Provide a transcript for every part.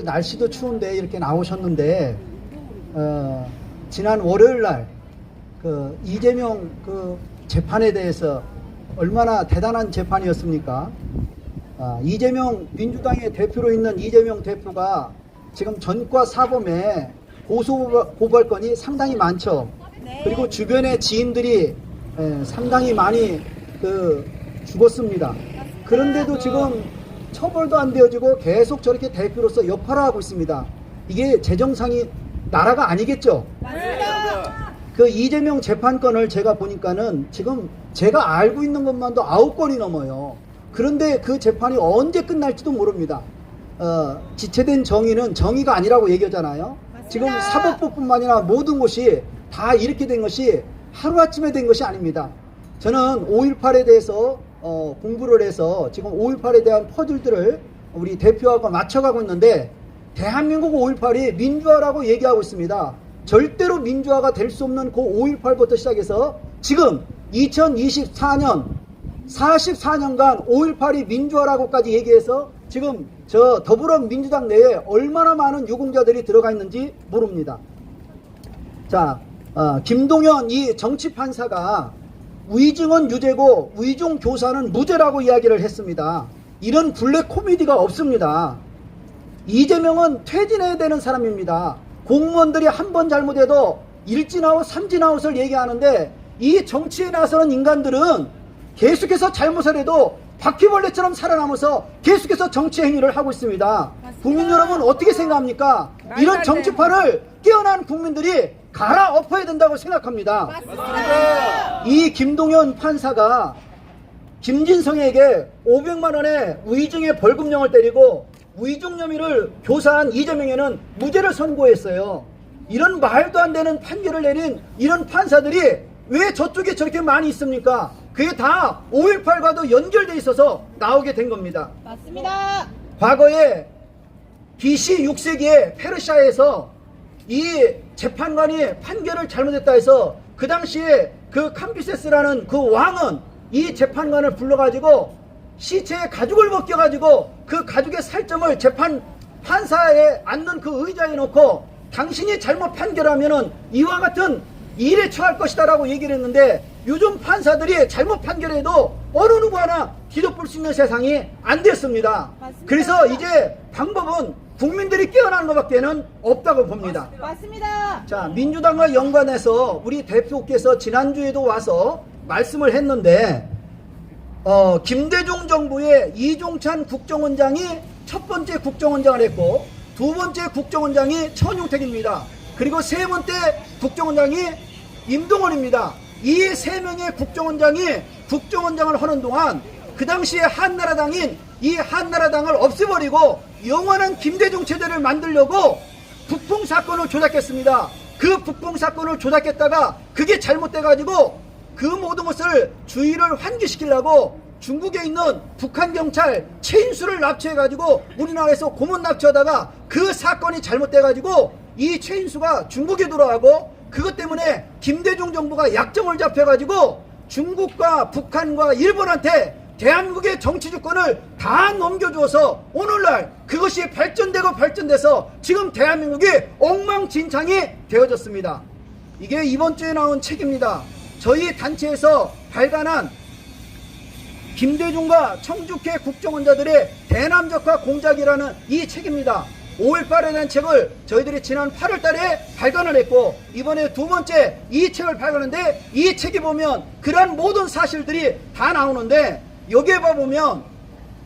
날씨도 추운데 이렇게 나오셨는데 지난 월요일 날 그 이재명 그 재판에 대해서 얼마나 대단한 재판이었습니까? 이재명 민주당의 대표로 있는 이재명 대표가 지금 전과 사범에 고소고발건이 상당히 많죠. 네. 그리고 주변의 지인들이 상당히 많이 죽었습니다. 그런데도 지금 처벌도 안 되어지고 계속 저렇게 대표로서 여파를 하고 있습니다. 이게 재정상이 나라가 아니겠죠? 맞습니다. 그 이재명 재판건을 제가 보니까는 지금 제가 알고 있는 것만도 9건이 넘어요. 그런데 그 재판이 언제 끝날지도 모릅니다. 지체된 정의는 정의가 아니라고 얘기하잖아요. 지금 사법부뿐만 아니라 모든 것이 다 이렇게 된 것이 하루아침에 된 것이 아닙니다. 저는 5.18에 대해서 공부를 해서 지금 5.18에 대한 퍼즐들을 우리 대표하고 맞춰가고 있는데 대한민국 5.18이 민주화라고 얘기하고 있습니다. 절대로 민주화가 될 수 없는 그 5.18부터 시작해서 지금 2024년 44년간 5.18이 민주화라고까지 얘기해서 지금 저 더불어민주당 내에 얼마나 많은 유공자들이 들어가 있는지 모릅니다. 자, 김동연 이 정치판사가 위증은 유죄고 위중 교사는 무죄라고 이야기를 했습니다. 이런 블랙 코미디가 없습니다. 이재명은 퇴진해야 되는 사람입니다. 공무원들이 한 번 잘못해도 일진아웃, 삼진아웃을 얘기하는데 이 정치에 나서는 인간들은 계속해서 잘못을 해도 바퀴벌레처럼 살아남아서 계속해서 정치 행위를 하고 있습니다. 맞습니다. 국민 여러분 어떻게 생각합니까? 이런 정치파를 깨어난 국민들이 갈아엎어야 된다고 생각합니다. 맞습니다. 이 김동연 판사가 김진성에게 500만 원의 위증의 벌금형을 때리고 위증 혐의를 교사한 이재명에는 무죄를 선고했어요. 이런 말도 안 되는 판결을 내린 이런 판사들이 왜 저쪽에 저렇게 많이 있습니까? 그게 다 5.18과도 연결돼 있어서 나오게 된 겁니다. 맞습니다. 과거에 BC 6세기에 페르시아에서 이 재판관이 판결을 잘못했다 해서 그 당시에 그 캄비세스라는 그 왕은 이 재판관을 불러가지고 시체에 가죽을 벗겨가지고 그 가죽의 살점을 판사에 앉는 그 의자에 놓고 당신이 잘못 판결하면은 이와 같은 일에 처할 것이다 라고 얘기를 했는데 요즘 판사들이 잘못 판결해도 어느 누구 하나 뒤덮을 수 있는 세상이 안 됐습니다. 맞습니다. 그래서 이제 방법은 국민들이 깨어나는 것밖에는 없다고 봅니다. 맞습니다. 자, 민주당과 연관해서 우리 대표께서 지난주에도 와서 말씀을 했는데 김대중 정부의 이종찬 국정원장이 첫 번째 국정원장을 했고 두 번째 국정원장이 천용택입니다. 그리고 세 번째 국정원장이 임동원입니다. 이 세 명의 국정원장이 국정원장을 하는 동안 그 당시에 한나라당인 이 한나라당을 없애버리고 영원한 김대중 체제를 만들려고 북풍사건을 조작했습니다. 그 북풍사건을 조작했다가 그게 잘못돼가지고 그 모든 것을 주의를 환기시키려고 중국에 있는 북한경찰 최인수를 납치해가지고 우리나라에서 고문 납치하다가 그 사건이 잘못돼가지고 이 최인수가 중국에 돌아가고 그것 때문에 김대중 정부가 약점을 잡혀가지고 중국과 북한과 일본한테 대한민국의 정치 주권을 다 넘겨주어서 오늘날 그것이 발전되고 발전돼서 지금 대한민국이 엉망진창이 되어졌습니다. 이게 이번 주에 나온 책입니다. 저희 단체에서 발간한 김대중과 청주회 국정원자들의 대남적화 공작이라는 이 책입니다. 5.18에 대한 책을 저희들이 지난 8월 달에 발간을 했고 이번에 두 번째 이 책을 발간했는데 이 책에 보면 그러한 모든 사실들이 다 나오는데 여기에 봐보면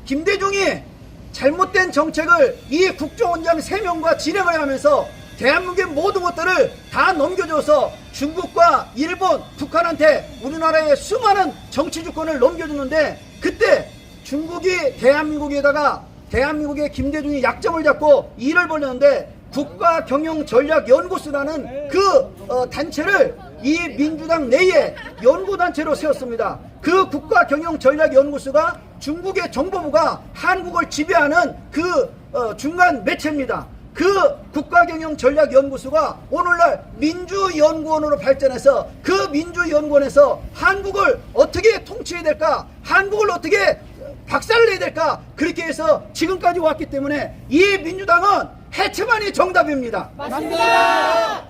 김대중이 잘못된 정책을 이 국정원장 3명과 진행을 하면서 대한민국의 모든 것들을 다 넘겨줘서 중국과 일본, 북한한테 우리나라의 수많은 정치 주권을 넘겨주는데 그때 중국이 대한민국에다가 대한민국의 김대중이 약점을 잡고 일을 벌였는데 국가경영전략연구소라는 그 단체를 이 민주당 내에 연구단체로 세웠습니다. 그 국가경영전략연구소가 중국의 정보부가 한국을 지배하는 그 중간 매체입니다. 그 국가경영전략연구소가 오늘날 민주연구원으로 발전해서 그 민주연구원에서 한국을 어떻게 통치해야 될까, 한국을 어떻게 박살내야 될까, 그렇게 해서 지금까지 왔기 때문에 이 민주당은 해체만이 정답입니다. 맞습니다.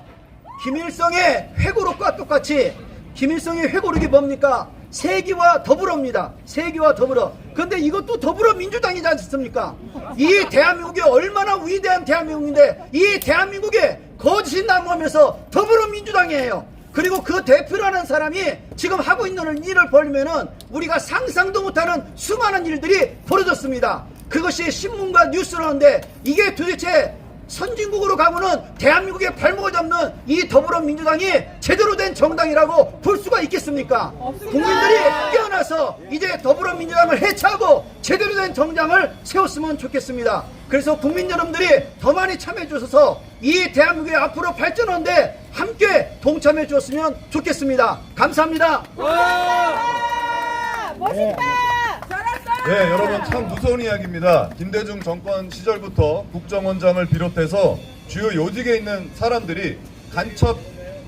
김일성의 회고록과 똑같이 김일성의 회고록이 뭡니까? 세기와 더불어입니다. 세기와 더불어. 근데 이것도 더불어민주당이지 않습니까? 이 대한민국이 얼마나 위대한 대한민국인데 이 대한민국에 거짓이 난무하면서 더불어민주당이에요. 그리고 그 대표라는 사람이 지금 하고 있는 일을 벌면은 우리가 상상도 못하는 수많은 일들이 벌어졌습니다. 그것이 신문과 뉴스라는데 이게 도대체 선진국으로 가면은 대한민국의 발목을 잡는 이 더불어민주당이 제대로 된 정당이라고 볼 수가 있겠습니까? 국민들이 깨어나서 이제 더불어민주당을 해체하고 제대로 된 정당을 세웠으면 좋겠습니다. 그래서 국민 여러분들이 더 많이 참여해 주셔서 이 대한민국이 앞으로 발전하는데 함께 동참해 주셨으면 좋겠습니다. 감사합니다. 멋있다. 네, 여러분 참 무서운 이야기입니다. 김대중 정권 시절부터 국정원장을 비롯해서 주요 요직에 있는 사람들이 간첩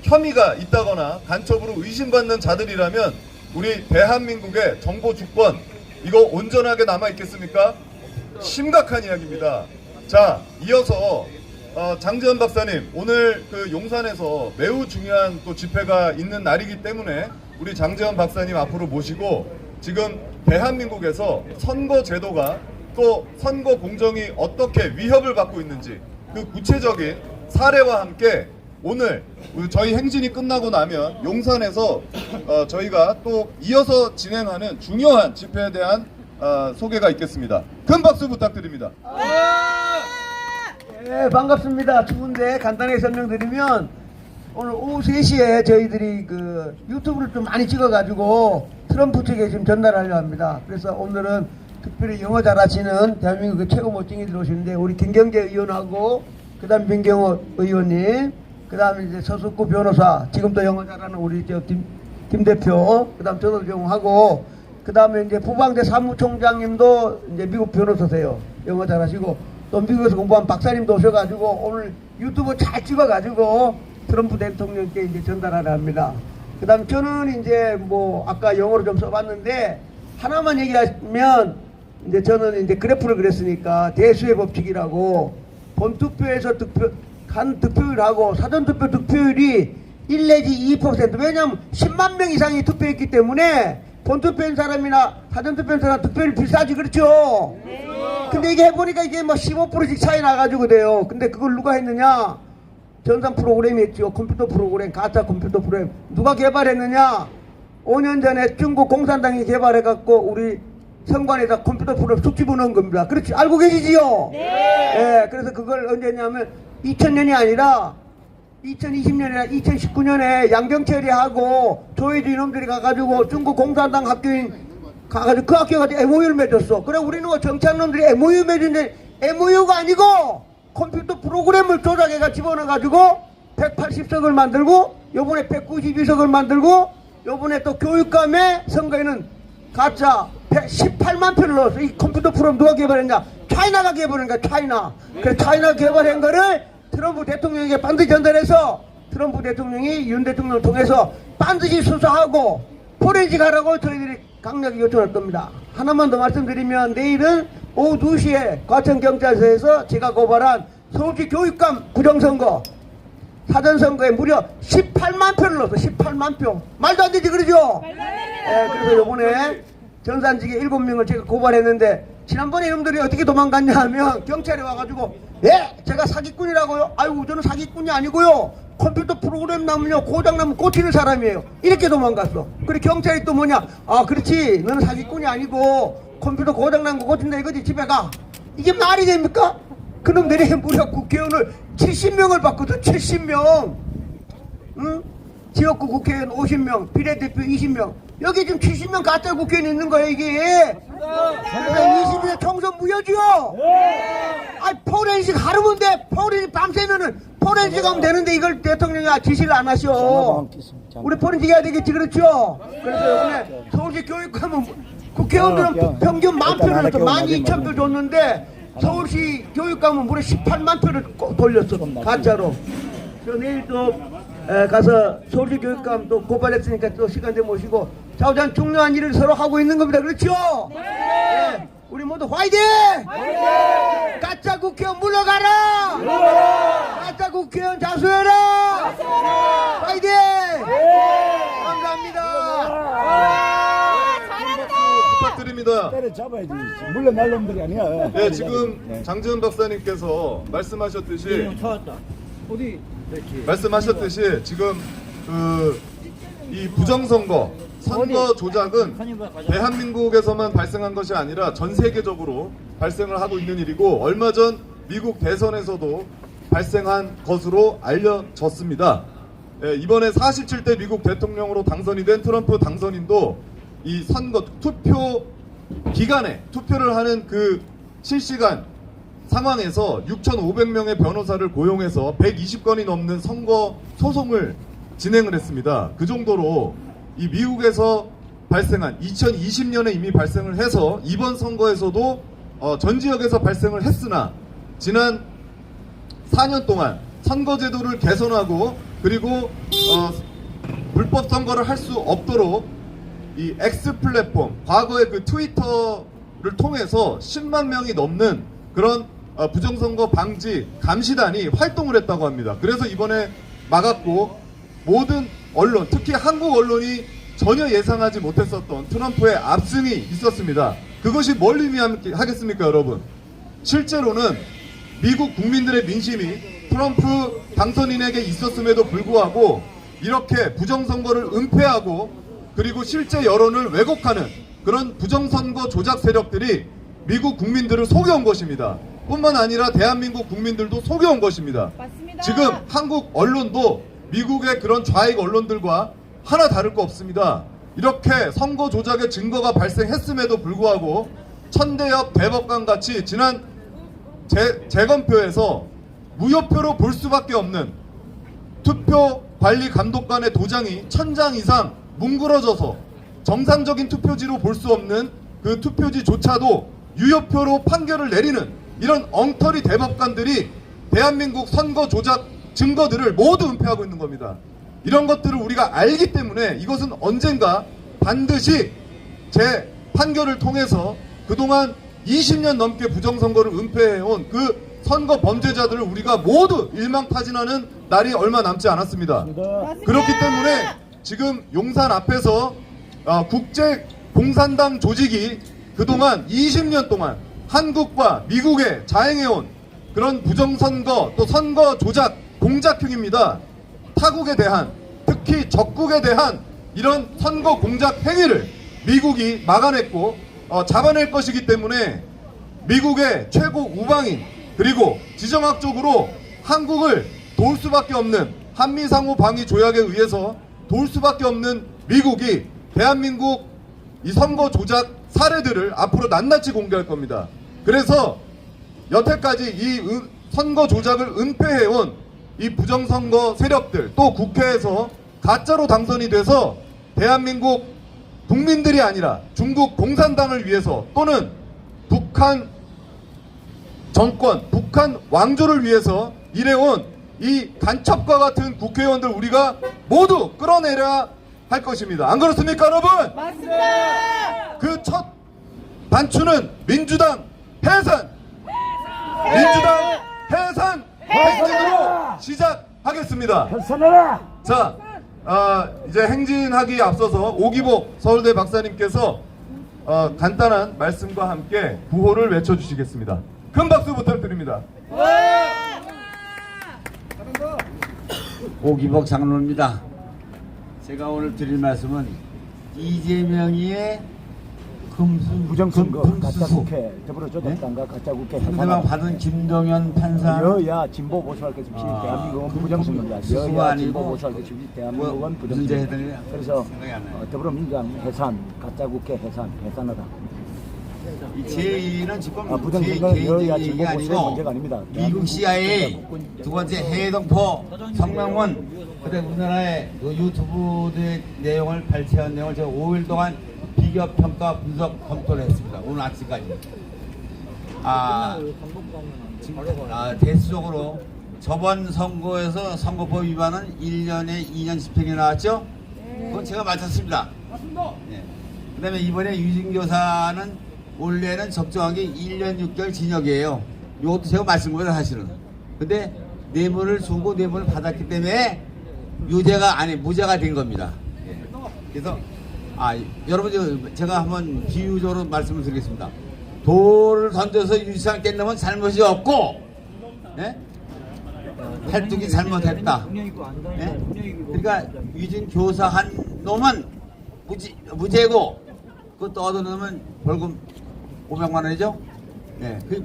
혐의가 있다거나 간첩으로 의심받는 자들이라면 우리 대한민국의 정보 주권 이거 온전하게 남아 있겠습니까? 심각한 이야기입니다. 자, 이어서 장지현 박사님, 오늘 그 용산에서 매우 중요한 또 집회가 있는 날이기 때문에 우리 장지현 박사님 앞으로 모시고 지금 대한민국에서 선거 제도가 또 선거 공정이 어떻게 위협을 받고 있는지 그 구체적인 사례와 함께 오늘 저희 행진이 끝나고 나면 용산에서 저희가 또 이어서 진행하는 중요한 집회에 대한 소개가 있겠습니다. 큰 박수 부탁드립니다. 네, 반갑습니다. 추운데 간단하게 설명드리면 오늘 오후 3시에 저희들이 그 유튜브를 좀 많이 찍어가지고 트럼프 측에 지금 전달하려 합니다. 그래서 오늘은 특별히 영어 잘하시는 대한민국 최고 멋쟁이들 오시는데 우리 김경재 의원하고 그 다음 민경호 의원님 그 다음에 이제 서숙구 변호사 지금 또 영어 잘하는 우리 김 대표 그 다음 전호정하고 그 다음에 이제 부방대 사무총장님도 이제 미국 변호사세요. 영어 잘하시고 또 미국에서 공부한 박사님도 오셔가지고 오늘 유튜브 잘 찍어가지고 트럼프 대통령께 이제 전달하려 합니다. 그 다음 저는 이제 뭐 아까 영어로 좀 써봤는데 하나만 얘기하면 이제 저는 이제 그래프를 그렸으니까 대수의 법칙이라고 본투표에서 간 득표율하고 사전투표 득표율이 1 내지 2% 왜냐면 10만 명 이상이 투표했기 때문에 본투표한 사람이나 사전투표한 사람 득표율이 비싸지 그렇죠? 근데 이게 해보니까 이게 뭐 15%씩 차이 나가지고 돼요. 근데 그걸 누가 했느냐? 전산 프로그램이 있죠. 컴퓨터 프로그램, 가짜 컴퓨터 프로그램. 누가 개발했느냐? 5년 전에 중국 공산당이 개발해갖고 우리 선관에다 컴퓨터 프로그램 쑥 집어넣은 겁니다. 그렇지? 알고 계시지요? 네. 그래서 그걸 언제냐면 2000년이 아니라 2020년이나 2019년에 양경철이하고 조혜주 이놈들이 가가지고 중국 공산당 학교인 가가지고 그 학교 가서 MOU를 맺었어. 그래 우리는 정치한놈들이 MOU 맺은데 MOU가 아니고 컴퓨터 프로그램을 조작해가 집어넣어가지고 180석을 만들고 요번에 192석을 만들고 요번에 또 교육감의 선거에는 가짜 18만 표를 넣었어. 이 컴퓨터 프로그램 누가 개발했냐? 차이나가 개발한 거야. 차이나. 그래 차이나가 개발한 거를 트럼프 대통령에게 반드시 전달해서 트럼프 대통령이 윤 대통령을 통해서 반드시 수사하고 포렌식 하라고 저희들이 강력히 요청할 겁니다. 하나만 더 말씀드리면 내일은 오후 2시에 과천경찰서에서 제가 고발한 서울시 교육감 부정선거 사전선거에 무려 18만 표를 넣었어. 18만 표. 말도 안 되지 그러죠? 그래서 요번에 전산직에 7명을 제가 고발했는데 지난번에 이놈들이 어떻게 도망갔냐 하면 경찰이 와가지고 예? 제가 사기꾼이라고요? 아이고 저는 사기꾼이 아니고요 컴퓨터 프로그램 나면요 고장나면 고치는 사람이에요. 이렇게 도망갔어. 그래 경찰이 또 뭐냐 아 그렇지 너는 사기꾼이 아니고 컴퓨터 고장난 거 고친다 이거지 집에 가. 이게 말이 됩니까? 그놈들이 무려 국회의원을 70명을 받거든. 70명. 응? 지역구 국회의원 50명 비례대표 20명 여기 지금 70명 가짜 국회의원 있는 거야 이게. 그래서 20일 총선 무효지요. 아 포렌식 하루면 돼. 포렌식 밤새면은 포렌식 하면 되는데 이걸 대통령이 지시를 안 하셔. 우리 포렌식 해야 되겠지 그렇죠? 그래서 이번에 서울시 교육감은 국회의원들은 평균 10,000표를 줬어. 12,000표 줬는데 서울시 교육감은 무려 18만 표를 돌렸어 가짜로. 그래서 내일 또 가서 서울시 교육감 또 고발했으니까 또 시간 좀 모시고 자우장 중요한 일을 서로 하고 있는 겁니다. 그렇죠? 네. 우리 모두 화이팅! 가짜 국회의원 물러가라! 알겠습니다. 때려잡아야지. 물러날 놈들이 아니야. 네, 지금 장지훈 박사님께서 말씀하셨듯이 지금 이 부정선거, 선거 조작은 대한민국에서만 발생한 것이 아니라 전 세계적으로 발생을 하고 있는 일이고 얼마 전 미국 대선에서도 발생한 것으로 알려졌습니다. 이번에 47대 미국 대통령으로 당선이 된 트럼프 당선인도 이 선거 투표 기간에 투표를 하는 그 실시간 상황에서 6,500명의 변호사를 고용해서 120건이 넘는 선거 소송을 진행을 했습니다. 그 정도로 이 미국에서 발생한 2020년에 이미 발생을 해서 이번 선거에서도 전 지역에서 발생을 했으나 지난 4년 동안 선거제도를 개선하고 그리고 불법 선거를 할 수 없도록 이 X 플랫폼, 과거의 그 트위터를 통해서 10만 명이 넘는 그런 부정선거 방지 감시단이 활동을 했다고 합니다. 그래서 이번에 막았고 모든 언론, 특히 한국 언론이 전혀 예상하지 못했었던 트럼프의 압승이 있었습니다. 그것이 뭘 의미하겠습니까, 여러분? 실제로는 미국 국민들의 민심이 트럼프 당선인에게 있었음에도 불구하고 이렇게 부정선거를 은폐하고 그리고 실제 여론을 왜곡하는 그런 부정선거 조작 세력들이 미국 국민들을 속여온 것입니다. 뿐만 아니라 대한민국 국민들도 속여온 것입니다. 맞습니다. 지금 한국 언론도 미국의 그런 좌익 언론들과 하나 다를 거 없습니다. 이렇게 선거 조작의 증거가 발생했음에도 불구하고 천대엽 대법관 같이 지난 재검표에서 무효표로 볼 수밖에 없는 투표관리감독관의 도장이 1000장 이상 뭉그러져서 정상적인 투표지로 볼 수 없는 그 투표지조차도 유효표로 판결을 내리는 이런 엉터리 대법관들이 대한민국 선거 조작 증거들을 모두 은폐하고 있는 겁니다. 이런 것들을 우리가 알기 때문에 이것은 언젠가 반드시 제 판결을 통해서 그동안 20년 넘게 부정선거를 은폐해온 그 선거 범죄자들을 우리가 모두 일망타진하는 날이 얼마 남지 않았습니다. 그렇기 때문에 지금 용산 앞에서 국제 공산당 조직이 그동안 20년 동안 한국과 미국에 자행해온 그런 부정선거 또 선거 조작 공작행위입니다. 타국에 대한 특히 적국에 대한 이런 선거 공작 행위를 미국이 막아냈고 잡아낼 것이기 때문에 미국의 최고 우방인 그리고 지정학적으로 한국을 도울 수밖에 없는 한미상호 방위 조약에 의해서 도울 수밖에 없는 미국이 대한민국 이 선거 조작 사례들을 앞으로 낱낱이 공개할 겁니다. 그래서 여태까지 이 선거 조작을 은폐해온 이 부정선거 세력들 또 국회에서 가짜로 당선이 돼서 대한민국 국민들이 아니라 중국 공산당을 위해서 또는 북한 정권, 북한 왕조를 위해서 일해온 이 간첩과 같은 국회의원들 우리가 모두 끌어내려야 할 것입니다. 안 그렇습니까, 여러분? 맞습니다. 그 첫 단추는 민주당 해산! 민주당 해산! 행진으로 시작하겠습니다. 선언해라. 자, 이제 행진하기에 앞서서 오기복 서울대 박사님께서 간단한 말씀과 함께 구호를 외쳐주시겠습니다. 큰 박수 부탁드립니다. 오기복 장로입니다. 제가 오늘 드릴 말씀은 이재명이의 부정선거 가짜 금수수 국회 더불어 조작당과 가짜 국회 상대방 받은 김동연 판사 여야 진보 보수할 것이 없이 대한민국은 부정선거입니다. 수수가 여야 아니고 진보 보수할 것이 없이 대한민국은 뭐 부정선거입니다. 문제 해당이 그래서 생각이 안 나요. 더불어민주당 해산, 가짜 국회 해산하다. 이 제2는 지금 제 부정선거는 여야 개인적인 진보 얘기가 보수의 아니고 문제가 아닙니다. 미국 CIA 두 번째 해동포 성명원 그때 우리나라의 그 유튜브의 내용을 발췌한 내용을 제가 5일 동안 비교 평가 분석 검토를 했습니다. 오늘 아침까지. 대수적으로 저번 선거에서 선거법 위반은 1년에 2년 집행이 나왔죠? 그건 제가 맞췄습니다. 네. 그 다음에 이번에 유진교사는 원래는 적정하게 1년 6개월 징역이에요. 이것도 제가 맞춘 거예요, 사실은. 근데 뇌물을 주고 뇌물을 받았기 때문에 무죄가 된 겁니다. 예. 그래서 여러분 제가 한번 비유적으로 말씀을 드리겠습니다. 돌을 던져서 유리창 깬 놈은 잘못이 없고, 예? 팔뚝이 잘못했다. 예? 그러니까 유진 교사 한 놈은 무죄고, 그것도 얻은 놈은 벌금 500만 원이죠. 예, 그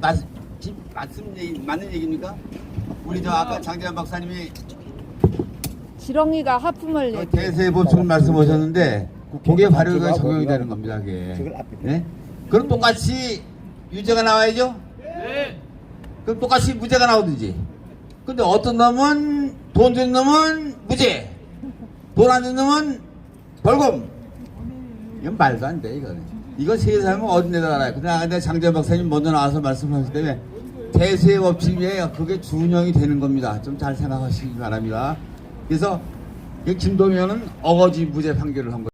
맞는 얘기입니까? 우리 저 아까 장재환 박사님이 지렁이가 하품을 그 대세 보충 말씀하셨는데 그게 바로 그 적용이 되는 겁니다. 그게. 네? 그럼 똑같이 유죄가 나와야죠? 네. 그럼 똑같이 무죄가 나오든지. 근데 어떤 놈은 돈 준 놈은 무죄, 돈 안 준 놈은 벌금. 이건 말도 안 돼, 이거는. 이건 세상은 어디 내다 알아요. 근데 장재환 박사님 먼저 나와서 말씀하셨기 때문에 대세 법칙에 그게 준용이 되는 겁니다. 좀 잘 생각하시기 바랍니다. 그래서 김도면은 어거지 무죄 판결을 한 거예요.